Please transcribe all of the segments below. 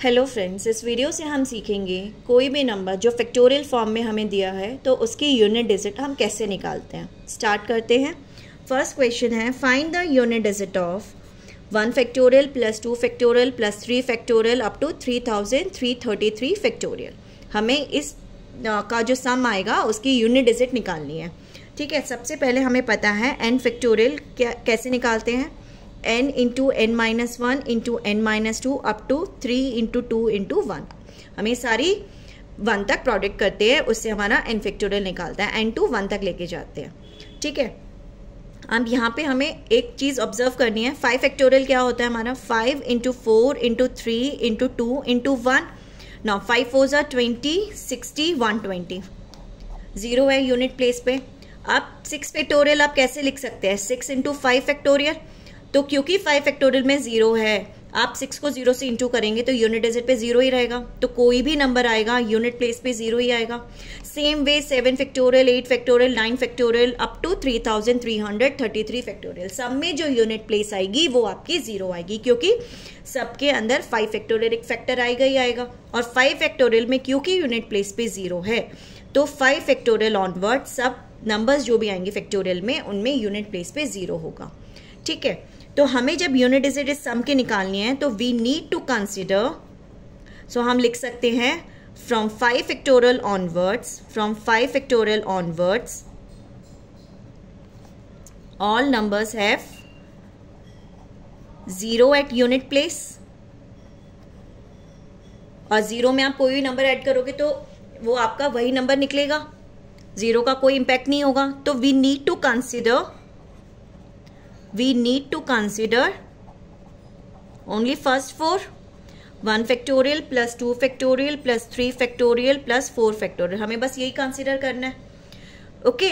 Hello friends, इस video से हम सीखेंगे कोई भी नंबर जो फैक्टोरियल फॉर्म में हमें दिया है तो उसकी यूनिट डिजिट हम कैसे निकालते हैं। स्टार्ट करते हैं। फर्स्ट क्वेश्चन है, find the unit digit of 1 factorial plus 2 factorial plus 3 factorial up to 3333 factorial. हमें इस का जो सम आएगा उसकी यूनिट डिजिट निकालनी है। ठीक है, सबसे पहले हमें पता है n फैक्टोरियल कैसे निकालते हैं। n into n minus 1 into n minus 2 up to 3 into 2 into 1। हमें सारी 1 तक प्रोडक्ट करते हैं, उससे हमारा n फैक्टोरियल निकालता है। n टू 1 तक लेके जाते हैं। ठीक है, अब यहाँ पे हमें एक चीज़ ऑब्जर्व करनी है। 5 फैक्टोरियल क्या होता है हमारा, 5 into 4 into 3 into 2 into 1। Now 5 4 are 20, 60, 120। 0 है यूनिट प्लेस पे। अब 6 फैक्टोरियल आप कैसे लिख सकते हैं, 6 इंटू 5 फैक्टोरियल। तो क्योंकि 5 फैक्टोरियल में 0 है, आप 6 को 0 से इंटू करेंगे तो यूनिट डिजिट पे 0 ही रहेगा। तो कोई भी नंबर आएगा यूनिट प्लेस पे 0 ही आएगा। Same way 7 factorial, 8 factorial, 9 factorial up to 3333 factorial, सब में जो यूनिट प्लेस आएगी वो आपकी 0 आएगी, क्योंकि सबके अंदर 5 फैक्टोरियल एक फैक्टर आएगा ही आएगा। और 5 फैक्टोरियल में क्योंकि यूनिट प्लेस पे 0 है तो 5 फैक्टोरियल ऑनवर्ड सब नंबर्स जो भी आएंगे फैक्टोरियल में उनमें यूनिट प्लेस पे 0 होगा। ठीक है, तो हमें जब यूनिट डिजिट इस सम के निकालनी है तो we need to consider, so हम लिख सकते हैं from 5 factorial onwards all numbers have 0 at unit place. और 0 में आप कोई भी नंबर ऐड करोगे तो वो आपका वही नंबर निकलेगा, 0 का कोई इंपैक्ट नहीं होगा। तो we need to consider only first 4, 1 factorial plus 2 factorial plus 3 factorial plus 4 factorial, हमें बस यही कंसिडर करना है। ओके,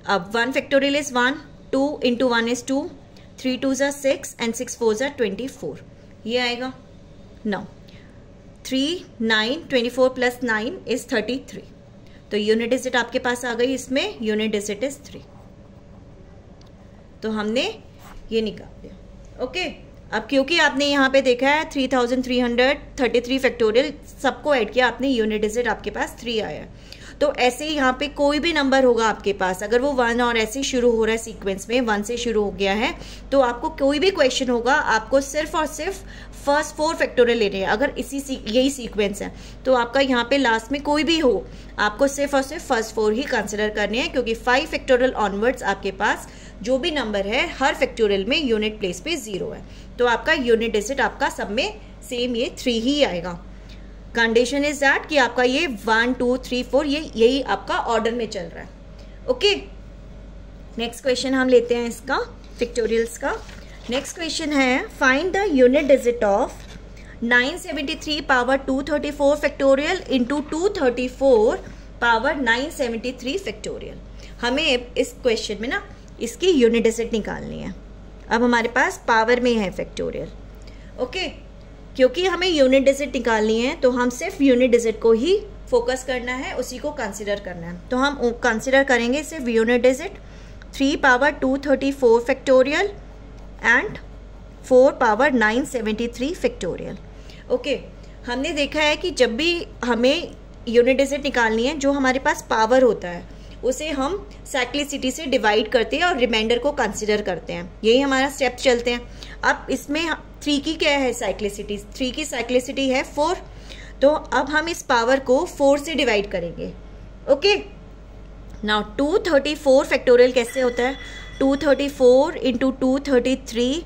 अब 1 factorial is 1, 2 into 1 is 2, 3 2s are 6 and 6 4s are 24, ये आएगा। Now 3 9 24 plus 9 is 33। तो यूनिट डिजिट आपके पास आ गई, इसमें यूनिट डिजिट इज 3। तो हमने ये निकाल दिया। ओके, अब क्योंकि आपने यहाँ पे देखा है 3333 फैक्टोरियल सबको ऐड किया आपने, यूनिट डिजिट आपके पास 3 आया है। तो ऐसे ही यहाँ पे कोई भी नंबर होगा आपके पास, अगर वो 1 और ऐसे शुरू हो रहा है सीक्वेंस में, 1 से शुरू हो गया है, तो आपको कोई भी क्वेश्चन होगा आपको सिर्फ और सिर्फ फर्स्ट 4 फैक्टोरियल लेने हैं। अगर यही सीक्वेंस है तो आपका यहाँ पे लास्ट में कोई भी हो, आपको सिर्फ और सिर्फ फर्स्ट 4 ही कंसिडर करने हैं, क्योंकि 5 फैक्टोरियल ऑनवर्ड्स आपके पास जो भी नंबर है हर फैक्टोरियल में यूनिट प्लेस पे 0 है। तो आपका यूनिट डिजिट आपका सब में सेम ये 3 ही आएगा। कंडीशन इज दैट कि आपका ये 1 2 3 4 यही आपका ऑर्डर में चल रहा है। ओके, नेक्स्ट क्वेश्चन हम लेते हैं इसका फैक्टोरियल्स का। नेक्स्ट क्वेश्चन है, find the unit digit of 973 power 234 factorial into 234 power 973 factorial. हमें इस क्वेश्चन में ना इसकी यूनिट डिजिट निकालनी है। अब हमारे पास पावर में है फैक्टोरियल। ओके, क्योंकि हमें यूनिट डिजिट निकालनी है तो हम सिर्फ यूनिट डिजिट को ही फोकस करना है, उसी को कंसिडर करना है। तो हम कंसिडर करेंगे सिर्फ unit digit 3 power 234 factorial and 4 power 973 factorial. Okay, हमने देखा है कि जब भी हमें यूनिट डिजिट निकालनी है, जो हमारे पास पावर होता है उसे हम साइक्लिसिटी से डिवाइड करते हैं और रिमाइंडर को कंसिडर करते हैं, यही हमारा स्टेप चलते हैं। अब इसमें 3 की क्या है साइक्लिसिटी, 3 की साइक्लिसिटी है 4। तो अब हम इस पावर को 4 से डिवाइड करेंगे। ओके, नाउ 234 फैक्टोरियल कैसे होता है, 234 इंटू 233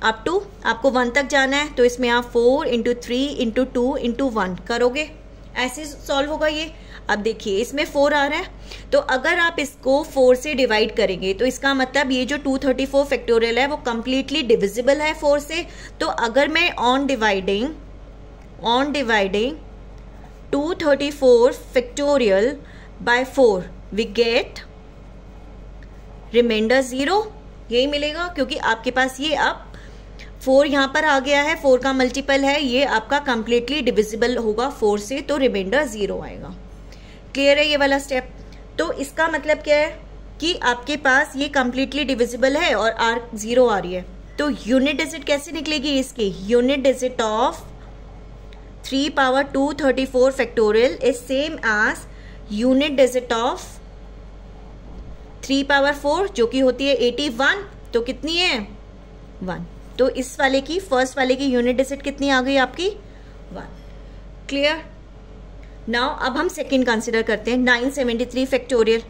अप टू आपको 1 तक जाना है, तो इसमें आप 4 इंटू 3 इंटू 2 इंटू 1 करोगे, ऐसे सॉल्व होगा ये। अब देखिए इसमें 4 आ रहा है, तो अगर आप इसको 4 से डिवाइड करेंगे तो इसका मतलब ये जो 234 फैक्टोरियल है वो कम्प्लीटली डिविजिबल है 4 से। तो अगर मैं on dividing 234 factorial by 4 we get reminder 0, यही मिलेगा, क्योंकि आपके पास ये अब 4 यहाँ पर आ गया है, 4 का मल्टीपल है, ये आपका कम्प्लीटली डिविजिबल होगा 4 से, तो रिमाइंडर 0 आएगा। क्लियर है ये वाला स्टेप। तो इसका मतलब क्या है कि आपके पास ये कम्प्लीटली डिविजिबल है और R 0 आ रही है, तो यूनिट डिजिट कैसे निकलेगी इसकी, unit digit of 3 power 234 factorial is same as unit digit of 3 power 4 जो कि होती है 81, तो कितनी है 1। तो इस वाले की फर्स्ट वाले की यूनिट डिजिट कितनी आ गई आपकी 1। क्लियर। नाउ अब हम सेकेंड कंसिडर करते हैं 973 फैक्टोरियल।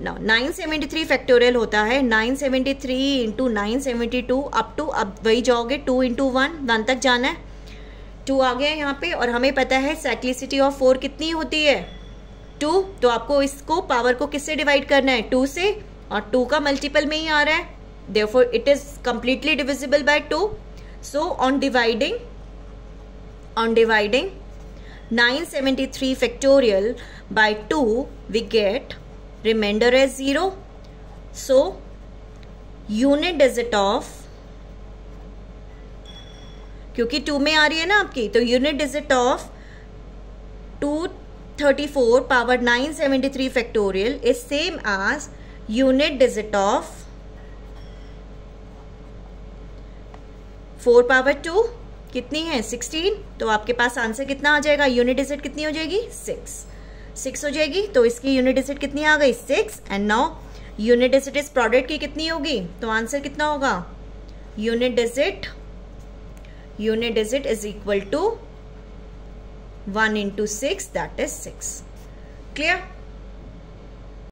नाउ 973 फैक्टोरियल होता है 973 इंटू 972 अप टू, अब वही जाओगे 2 इंटू 1 तक जाना है, 2 आ गया यहाँ पे। और हमें पता है साइक्लिसिटी ऑफ 4 कितनी होती है 2, तो आपको इसको पावर को किससे डिवाइड करना है 2 से, और 2 का मल्टीपल में ही आ रहा है, therefore it is completely divisible by 2. So on dividing 973 factorial by 2 we get remainder as 0. So unit digit of, क्योंकि 2 में आ रही है ना आपकी, तो unit digit of 234 power 973 factorial is same as unit digit of 4 power 2 कितनी है 16। तो आपके पास आंसर कितना आ जाएगा, यूनिट डिजिट कितनी हो जाएगी 6 हो जाएगी। तो इसकी यूनिट डिजिट कितनी आ गई 6। एंड नाउ यूनिट डिजिट इस प्रोडक्ट की कितनी होगी, तो आंसर कितना होगा, unit digit is equal to 1 into 6, that is 6. Clear?